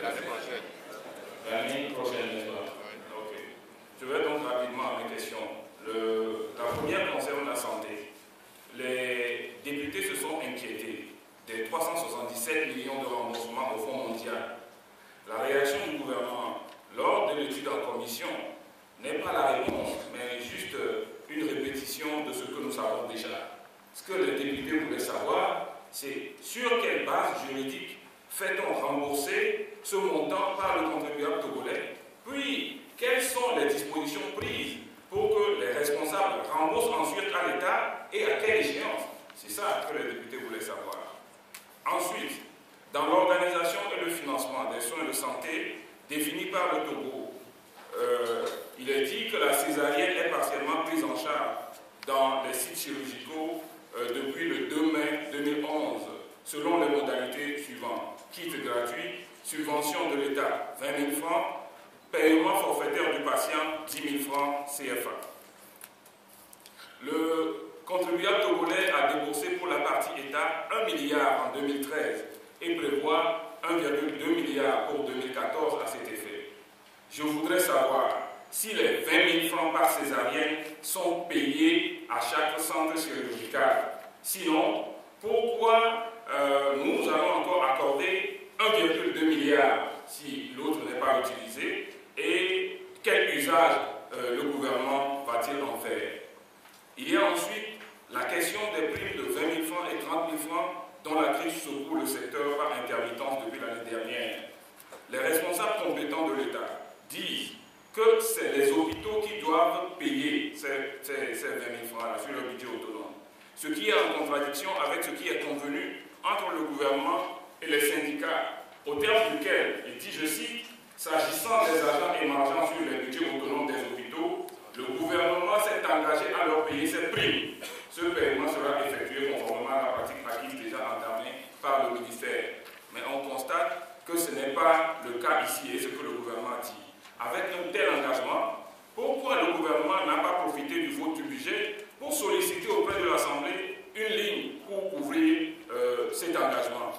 l'année prochaine. L'année prochaine, n'est-ce pas? Ok. Je vais donc rapidement à mes questions. La première concerne la santé. Les députés se sont inquiétés des 377 millions de remboursements au Fonds mondial. La réaction du gouvernement lors de l'étude en commission n'est pas la réponse, mais juste une répétition de ce que nous savons déjà. Ce que les députés voulaient savoir, c'est sur quelle base juridique fait-on rembourser ce montant par le contribuable togolais, puis quelles sont les dispositions prises pour que les responsables remboursent ensuite à l'État et à quelle échéance. C'est ça que les députés voulaient savoir. Ensuite, dans l'organisation et le financement des soins de santé définis par le Togo, il est dit que la césarienne est partiellement prise en charge dans les sites chirurgicaux depuis le 2 mai 2011, selon les modalités suivantes. Kit gratuit, subvention de l'État 20 000 francs, paiement forfaitaire du patient 10 000 francs CFA. Le contribuable togolais a déboursé pour la partie État 1 milliard en 2013 et prévoit 1,2 milliard pour 2014 à cet effet. Je voudrais savoir si les 20 000 francs par césarienne sont payés à chaque centre chirurgical. Sinon, pourquoi nous allons encore accorder 1,2 milliard si l'autre n'est pas utilisé et quel usage le gouvernement va-t-il en faire? Il y a ensuite la question des primes de 20 000 francs et 30 000 francs dont la crise secoue le secteur par intermittence depuis l'année dernière. Les responsables compétents de l'État disent que c'est les hôpitaux qui doivent payer ces 20 000 francs sur le budget autonome. Ce qui est en contradiction avec ce qui est convenu entre le gouvernement et les syndicats, au terme duquel il dit, je cite, « S'agissant des agents émergents sur les budgets autonomes des hôpitaux, le gouvernement s'est engagé à leur payer ces primes. Ce paiement sera effectué conformément à la pratique acquise déjà entamée par le ministère. » Mais on constate que ce n'est pas le cas ici et ce que le gouvernement dit. Avec un tel engagement, pourquoi le gouvernement n'a pas profité du vote du budget pour solliciter auprès de l'Assemblée une ligne pour couvrir cet engagement?